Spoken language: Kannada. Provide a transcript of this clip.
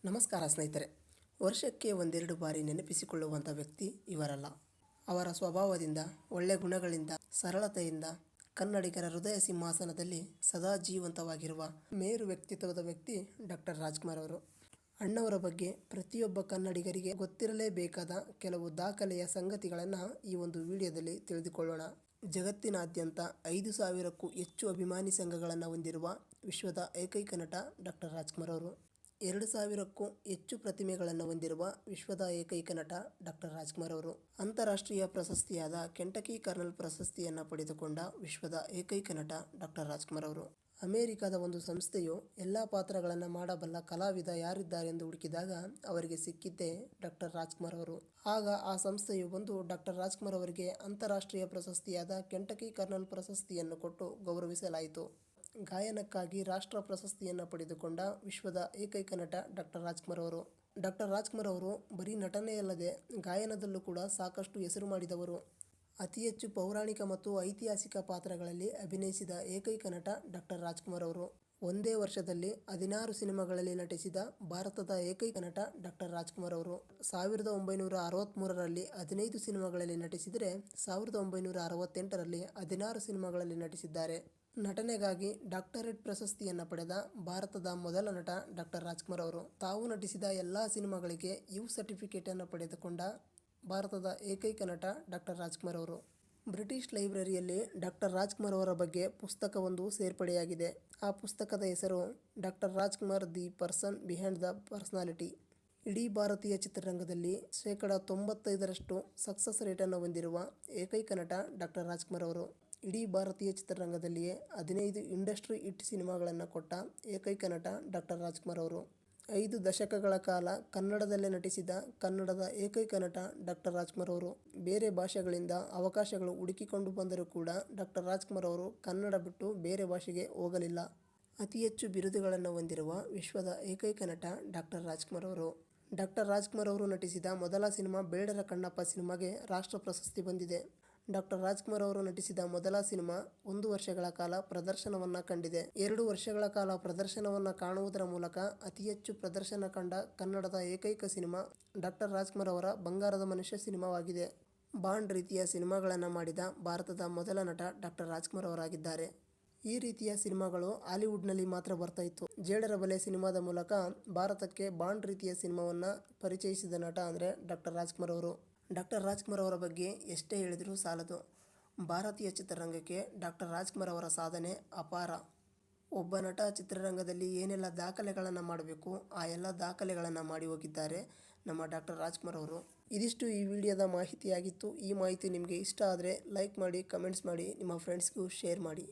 ನಮಸ್ಕಾರ ಸ್ನೇಹಿತರೆ. ವರ್ಷಕ್ಕೆ ಒಂದೆರಡು ಬಾರಿ ನೆನಪಿಸಿಕೊಳ್ಳುವಂಥ ವ್ಯಕ್ತಿ ಇವರಲ್ಲ. ಅವರ ಸ್ವಭಾವದಿಂದ, ಒಳ್ಳೆಯ ಗುಣಗಳಿಂದ, ಸರಳತೆಯಿಂದ ಕನ್ನಡಿಗರ ಹೃದಯ ಸಿಂಹಾಸನದಲ್ಲಿ ಸದಾ ಜೀವಂತವಾಗಿರುವ ಮೇರು ವ್ಯಕ್ತಿತ್ವದ ವ್ಯಕ್ತಿ ಡಾಕ್ಟರ್ ರಾಜ್ಕುಮಾರ್ ಅವರು. ಅಣ್ಣವರ ಬಗ್ಗೆ ಪ್ರತಿಯೊಬ್ಬ ಕನ್ನಡಿಗರಿಗೆ ಗೊತ್ತಿರಲೇಬೇಕಾದ ಕೆಲವು ದಾಖಲೆಯ ಸಂಗತಿಗಳನ್ನು ಈ ಒಂದು ವಿಡಿಯೋದಲ್ಲಿ ತಿಳಿದುಕೊಳ್ಳೋಣ. ಜಗತ್ತಿನಾದ್ಯಂತ 5,000ಕ್ಕೂ ಹೆಚ್ಚು ಅಭಿಮಾನಿ ಸಂಘಗಳನ್ನು ಹೊಂದಿರುವ ವಿಶ್ವದ ಏಕೈಕ ನಟ ಡಾಕ್ಟರ್ ರಾಜ್ಕುಮಾರ್ ಅವರು. 2,000ಕ್ಕೂ ಹೆಚ್ಚು ಪ್ರತಿಮೆಗಳನ್ನು ಹೊಂದಿರುವ ವಿಶ್ವದ ಏಕೈಕ ನಟ ಡಾಕ್ಟರ್ ರಾಜ್ಕುಮಾರ್ ಅವರು. ಅಂತಾರಾಷ್ಟ್ರೀಯ ಪ್ರಶಸ್ತಿಯಾದ ಕೆಂಟಕಿ ಕರ್ನಲ್ ಪ್ರಶಸ್ತಿಯನ್ನು ಪಡೆದುಕೊಂಡ ವಿಶ್ವದ ಏಕೈಕ ನಟ ಡಾಕ್ಟರ್ ರಾಜ್ಕುಮಾರ್ ಅವರು. ಅಮೆರಿಕದ ಒಂದು ಸಂಸ್ಥೆಯು ಎಲ್ಲ ಪಾತ್ರಗಳನ್ನು ಮಾಡಬಲ್ಲ ಕಲಾವಿದ ಯಾರಿದ್ದಾರೆಂದು ಹುಡುಕಿದಾಗ ಅವರಿಗೆ ಸಿಕ್ಕಿದ್ದೇ ಡಾಕ್ಟರ್ ರಾಜ್ಕುಮಾರ್ ಅವರು. ಆಗ ಆ ಸಂಸ್ಥೆಯು ಬಂದು ಡಾಕ್ಟರ್ ರಾಜ್ಕುಮಾರ್ ಅವರಿಗೆ ಅಂತಾರಾಷ್ಟ್ರೀಯ ಪ್ರಶಸ್ತಿಯಾದ ಕೆಂಟಕಿ ಕರ್ನಲ್ ಪ್ರಶಸ್ತಿಯನ್ನು ಕೊಟ್ಟು ಗೌರವಿಸಲಾಯಿತು. ಗಾಯನಕ್ಕಾಗಿ ರಾಷ್ಟ್ರ ಪ್ರಶಸ್ತಿಯನ್ನು ಪಡೆದುಕೊಂಡ ವಿಶ್ವದ ಏಕೈಕ ನಟ ಡಾಕ್ಟರ್ ರಾಜ್ಕುಮಾರ್ ಅವರು. ಡಾಕ್ಟರ್ ರಾಜ್ಕುಮಾರ್ ಅವರು ಬರೀ ನಟನೆಯಲ್ಲದೆ ಗಾಯನದಲ್ಲೂ ಕೂಡ ಸಾಕಷ್ಟು ಹೆಸರು ಮಾಡಿದವರು. ಅತಿ ಹೆಚ್ಚು ಪೌರಾಣಿಕ ಮತ್ತು ಐತಿಹಾಸಿಕ ಪಾತ್ರಗಳಲ್ಲಿ ಅಭಿನಯಿಸಿದ ಏಕೈಕ ನಟ ಡಾಕ್ಟರ್ ರಾಜ್ಕುಮಾರ್ ಅವರು. ಒಂದೇ ವರ್ಷದಲ್ಲಿ 16 ಸಿನಿಮಾಗಳಲ್ಲಿ ನಟಿಸಿದ ಭಾರತದ ಏಕೈಕ ನಟ ಡಾಕ್ಟರ್ ರಾಜ್ಕುಮಾರ್ ಅವರು. 1963ರಲ್ಲಿ 15 ಸಿನಿಮಾಗಳಲ್ಲಿ ನಟಿಸಿದರೆ 1968ರಲ್ಲಿ 16 ಸಿನಿಮಾಗಳಲ್ಲಿ ನಟಿಸಿದ್ದಾರೆ. ನಟನೆಗಾಗಿ ಡಾಕ್ಟರೇಟ್ ಪ್ರಶಸ್ತಿಯನ್ನು ಪಡೆದ ಭಾರತದ ಮೊದಲ ನಟ ಡಾಕ್ಟರ್ ರಾಜ್ಕುಮಾರ್ ಅವರು. ತಾವು ನಟಿಸಿದ ಎಲ್ಲ ಸಿನಿಮಾಗಳಿಗೆ ಯು ಸರ್ಟಿಫಿಕೇಟನ್ನು ಪಡೆದುಕೊಂಡ ಭಾರತದ ಏಕೈಕ ನಟ ಡಾಕ್ಟರ್ ರಾಜ್ಕುಮಾರ್ ಅವರು. ಬ್ರಿಟಿಷ್ ಲೈಬ್ರರಿಯಲ್ಲಿ ಡಾಕ್ಟರ್ ರಾಜ್ಕುಮಾರ್ ಅವರ ಬಗ್ಗೆ ಪುಸ್ತಕವೊಂದು ಸೇರ್ಪಡೆಯಾಗಿದೆ. ಆ ಪುಸ್ತಕದ ಹೆಸರು doctor Rajkumar the person behind the personality. ಇಡೀ ಭಾರತೀಯ ಚಿತ್ರರಂಗದಲ್ಲಿ 95% ಸಕ್ಸಸ್ ರೇಟನ್ನು ಹೊಂದಿರುವ ಏಕೈಕ ನಟ ಡಾಕ್ಟರ್ ರಾಜ್ಕುಮಾರ್ ಅವರು. ಇಡೀ ಭಾರತೀಯ ಚಿತ್ರರಂಗದಲ್ಲಿಯೇ 15 ಇಂಡಸ್ಟ್ರಿ ಹಿಟ್ ಸಿನಿಮಾಗಳನ್ನು ಕೊಟ್ಟ ಏಕೈಕ ನಟ ಡಾಕ್ಟರ್ ರಾಜ್ಕುಮಾರ್ ಅವರು. 5 ದಶಕಗಳ ಕಾಲ ಕನ್ನಡದಲ್ಲೇ ನಟಿಸಿದ ಕನ್ನಡದ ಏಕೈಕ ನಟ ಡಾಕ್ಟರ್ ರಾಜ್ಕುಮಾರ್ ಅವರು. ಬೇರೆ ಭಾಷೆಗಳಿಂದ ಅವಕಾಶಗಳು ಹುಡುಕಿಕೊಂಡು ಬಂದರೂ ಕೂಡ ಡಾಕ್ಟರ್ ರಾಜ್ಕುಮಾರ್ ಅವರು ಕನ್ನಡ ಬಿಟ್ಟು ಬೇರೆ ಭಾಷೆಗೆ ಹೋಗಲಿಲ್ಲ. ಅತಿ ಹೆಚ್ಚು ಬಿರುದುಗಳನ್ನು ಹೊಂದಿರುವ ವಿಶ್ವದ ಏಕೈಕ ನಟ ಡಾಕ್ಟರ್ ರಾಜ್ಕುಮಾರ್ ಅವರು. ಡಾಕ್ಟರ್ ರಾಜ್ಕುಮಾರ್ ಅವರು ನಟಿಸಿದ ಮೊದಲ ಸಿನಿಮಾ ಬೇಡರ ಕಣ್ಣಪ್ಪ ಸಿನಿಮಾಗೆ ರಾಷ್ಟ್ರ ಪ್ರಶಸ್ತಿ ಬಂದಿದೆ. ಡಾಕ್ಟರ್ ರಾಜ್ಕುಮಾರ್ ಅವರು ನಟಿಸಿದ ಮೊದಲ ಸಿನಿಮಾ 1 ವರ್ಷಗಳ ಕಾಲ ಪ್ರದರ್ಶನವನ್ನು ಕಂಡಿದೆ. 2 ವರ್ಷಗಳ ಕಾಲ ಪ್ರದರ್ಶನವನ್ನು ಕಾಣುವುದರ ಮೂಲಕ ಅತಿ ಹೆಚ್ಚು ಪ್ರದರ್ಶನ ಕಂಡ ಕನ್ನಡದ ಏಕೈಕ ಸಿನಿಮಾ ಡಾಕ್ಟರ್ ರಾಜ್ಕುಮಾರ್ ಅವರ ಬಂಗಾರದ ಮನುಷ್ಯ ಸಿನಿಮಾವಾಗಿದೆ. ಬಾಂಡ್ ರೀತಿಯ ಸಿನಿಮಾಗಳನ್ನು ಮಾಡಿದ ಭಾರತದ ಮೊದಲ ನಟ ಡಾಕ್ಟರ್ ರಾಜ್ಕುಮಾರ್ ಅವರಾಗಿದ್ದಾರೆ. ಈ ರೀತಿಯ ಸಿನಿಮಾಗಳು ಹಾಲಿವುಡ್ನಲ್ಲಿ ಮಾತ್ರ ಬರ್ತಾ ಇತ್ತು. ಜೇಡರ ಬಲೆ ಸಿನಿಮಾದ ಮೂಲಕ ಭಾರತಕ್ಕೆ ಬಾಂಡ್ ರೀತಿಯ ಸಿನಿಮಾವನ್ನು ಪರಿಚಯಿಸಿದ ನಟ ಅಂದರೆ ಡಾಕ್ಟರ್ ರಾಜ್ಕುಮಾರ್ ಅವರು. ಡಾಕ್ಟರ್ ರಾಜ್ಕುಮಾರ್ ಅವರ ಬಗ್ಗೆ ಎಷ್ಟೇ ಹೇಳಿದರೂ ಸಾಲದು. ಭಾರತೀಯ ಚಿತ್ರರಂಗಕ್ಕೆ ಡಾಕ್ಟರ್ ರಾಜ್ಕುಮಾರ್ ಅವರ ಸಾಧನೆ ಅಪಾರ. ಒಬ್ಬ ನಟ ಚಿತ್ರರಂಗದಲ್ಲಿ ಏನೆಲ್ಲ ದಾಖಲೆಗಳನ್ನು ಮಾಡಬೇಕು ಆ ಎಲ್ಲ ದಾಖಲೆಗಳನ್ನು ಮಾಡಿ ಹೋಗಿದ್ದಾರೆ ನಮ್ಮ ಡಾಕ್ಟರ್ ರಾಜ್ಕುಮಾರ್ ಅವರು. ಇದಿಷ್ಟು ಈ ವಿಡಿಯೋದ ಮಾಹಿತಿಯಾಗಿತ್ತು. ಈ ಮಾಹಿತಿ ನಿಮಗೆ ಇಷ್ಟ ಆದರೆ ಲೈಕ್ ಮಾಡಿ, ಕಮೆಂಟ್ಸ್ ಮಾಡಿ, ನಿಮ್ಮ ಫ್ರೆಂಡ್ಸ್ಗೂ ಶೇರ್ ಮಾಡಿ.